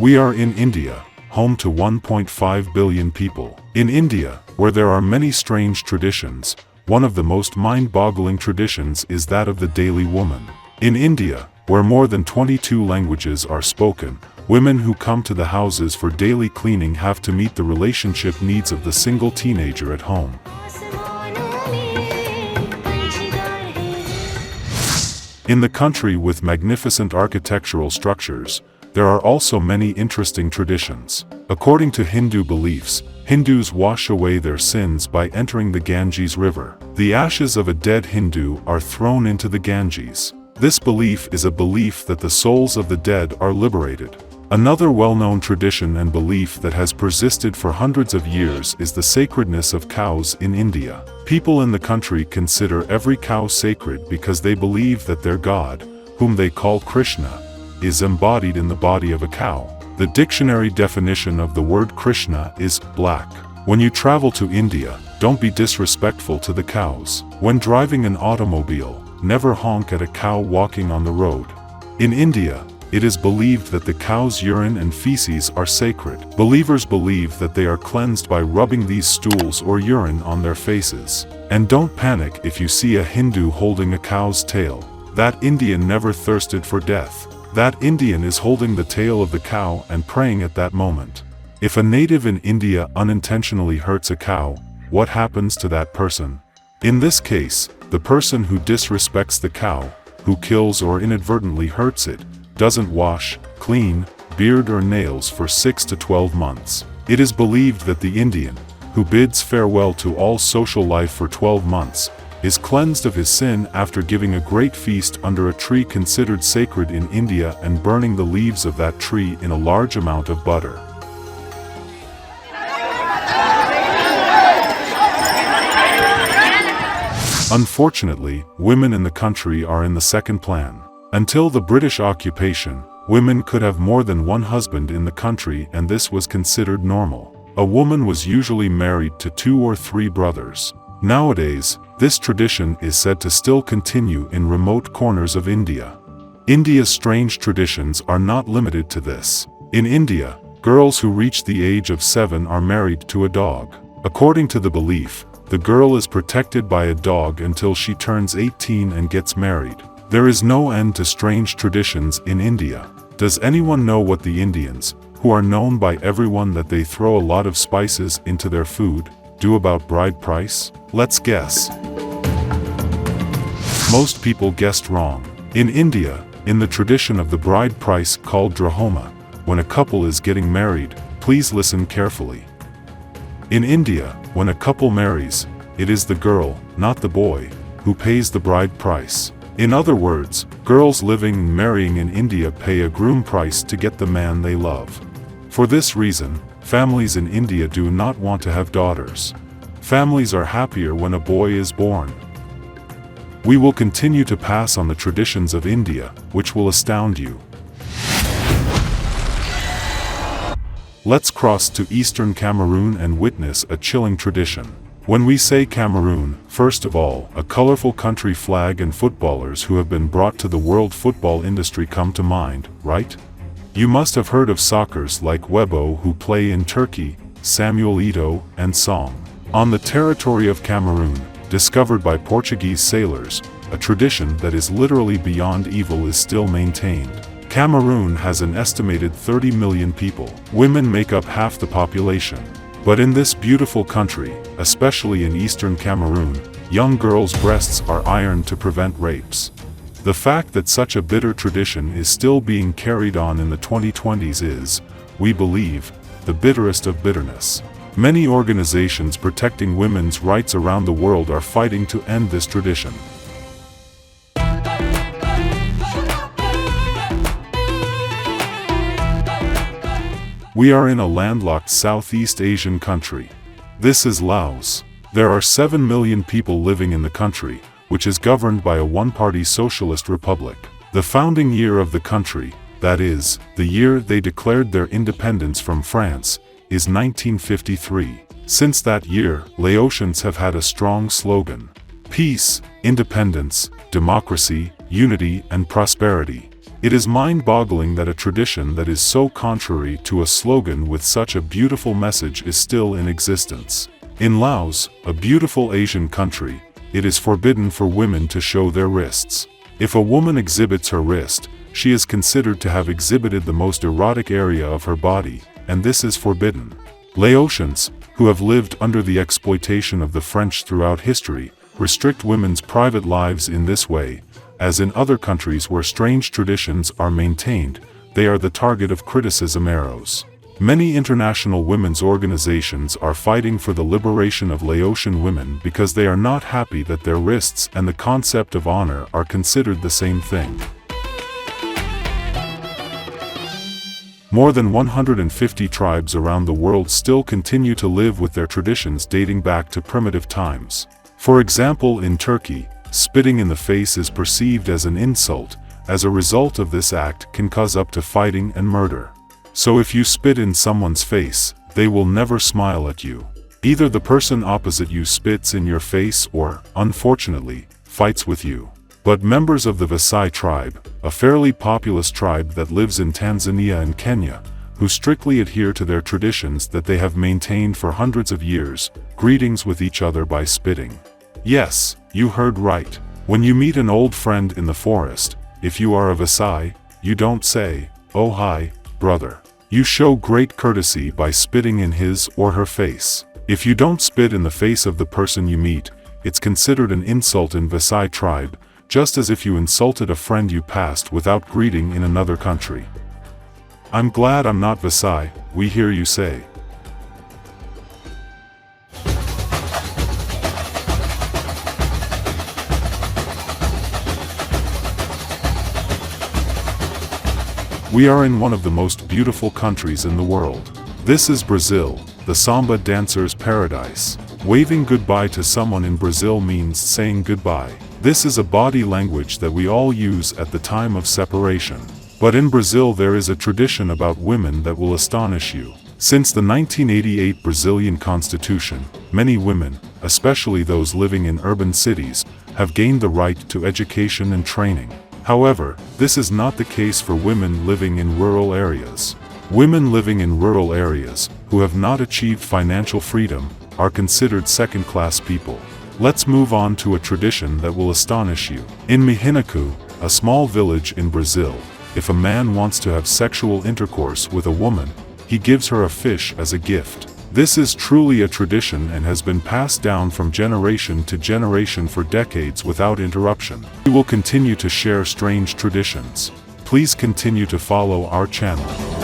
We are in India, home to 1.5 billion people. In India, where there are many strange traditions, one of the most mind-boggling traditions is that of the daily woman. In India, where more than 22 languages are spoken, women who come to the houses for daily cleaning have to meet the relationship needs of the single teenager at home. In the country with magnificent architectural structures, there are also many interesting traditions. According to Hindu beliefs, Hindus wash away their sins by entering the Ganges River. The ashes of a dead Hindu are thrown into the Ganges. This belief is a belief that the souls of the dead are liberated. Another well-known tradition and belief that has persisted for hundreds of years is the sacredness of cows in India. People in the country consider every cow sacred because they believe that their god, whom they call Krishna, is embodied in the body of a cow. The dictionary definition of the word Krishna is black. When you travel to India, don't be disrespectful to the cows. When driving an automobile, never honk at a cow walking on the road. In India, it is believed that the cow's urine and feces are sacred. Believers believe that they are cleansed by rubbing these stools or urine on their faces. And don't panic if you see a Hindu holding a cow's tail. That Indian never thirsted for death. That Indian is holding the tail of the cow and praying at that moment. If a native in India unintentionally hurts a cow, what happens to that person? In this case, the person who disrespects the cow, who kills or inadvertently hurts it, doesn't wash, clean, beard or nails for 6 to 12 months. It is believed that the Indian, who bids farewell to all social life for 12 months, is cleansed of his sin after giving a great feast under a tree considered sacred in India and burning the leaves of that tree in a large amount of butter. Unfortunately, women in the country are in the second plan. Until the British occupation, women could have more than one husband in the country and this was considered normal. A woman was usually married to 2 or 3 brothers. Nowadays, this tradition is said to still continue in remote corners of India. India's strange traditions are not limited to this. In India, girls who reach the age of 7 are married to a dog. According to the belief, the girl is protected by a dog until she turns 18 and gets married. There is no end to strange traditions in India. Does anyone know what the Indians, who are known by everyone that they throw a lot of spices into their food, do about bride price? Let's guess. Most people guessed wrong. In India, in the tradition of the bride price called drahoma, when a couple is getting married, please listen carefully. In India, when a couple marries, it is the girl, not the boy, who pays the bride price. In other words, girls living and marrying in India pay a groom price to get the man they love. For this reason, families in India do not want to have daughters. Families are happier when a boy is born. We will continue to pass on the traditions of India, which will astound you. Let's cross to eastern Cameroon and witness a chilling tradition. When we say Cameroon, first of all, a colorful country flag and footballers who have been brought to the world football industry come to mind, right? You must have heard of soccers like Webo who play in Turkey, Samuel Eto'o, and Song. On the territory of Cameroon, discovered by Portuguese sailors, a tradition that is literally beyond evil is still maintained. Cameroon has an estimated 30 million people. Women make up half the population. But in this beautiful country, especially in eastern Cameroon, young girls' breasts are ironed to prevent rapes. The fact that such a bitter tradition is still being carried on in the 2020s is, we believe, the bitterest of bitterness. Many organizations protecting women's rights around the world are fighting to end this tradition. We are in a landlocked Southeast Asian country. This is Laos. There are 7 million people living in the country, which is governed by a one-party socialist republic. The founding year of the country, that is, the year they declared their independence from France, is 1953. Since that year, Laotians have had a strong slogan: peace, independence, democracy, unity and prosperity. It is mind-boggling that a tradition that is so contrary to a slogan with such a beautiful message is still in existence. In Laos, a beautiful Asian country, it is forbidden for women to show their wrists. If a woman exhibits her wrist, she is considered to have exhibited the most erotic area of her body, and this is forbidden. Laotians, who have lived under the exploitation of the French throughout history, restrict women's private lives in this way. As in other countries where strange traditions are maintained, they are the target of criticism arrows. Many international women's organizations are fighting for the liberation of Laotian women because they are not happy that their wrists and the concept of honor are considered the same thing. More than 150 tribes around the world still continue to live with their traditions dating back to primitive times. For example, in Turkey, spitting in the face is perceived as an insult. As a result of this act can cause up to fighting and murder. So if you spit in someone's face, they will never smile at you. Either the person opposite you spits in your face or, unfortunately, fights with you. But members of the Vasai tribe, a fairly populous tribe that lives in Tanzania and Kenya, who strictly adhere to their traditions that they have maintained for hundreds of years, greetings with each other by spitting. Yes, you heard right. When you meet an old friend in the forest, if you are a Vasai, you don't say, "Oh hi, brother." You show great courtesy by spitting in his or her face. If you don't spit in the face of the person you meet, it's considered an insult in Vasai tribe, just as if you insulted a friend you passed without greeting in another country. "I'm glad I'm not Vasai," we hear you say. We are in one of the most beautiful countries in the world. This is Brazil, the samba dancer's paradise. Waving goodbye to someone in Brazil means saying goodbye. This is a body language that we all use at the time of separation. But in Brazil there is a tradition about women that will astonish you. Since the 1988 Brazilian Constitution, many women, especially those living in urban cities, have gained the right to education and training. However, this is not the case for women living in rural areas. Women living in rural areas, who have not achieved financial freedom, are considered second-class people. Let's move on to a tradition that will astonish you. In Mahinaku, a small village in Brazil, if a man wants to have sexual intercourse with a woman, he gives her a fish as a gift. This is truly a tradition and has been passed down from generation to generation for decades without interruption. We will continue to share strange traditions. Please continue to follow our channel.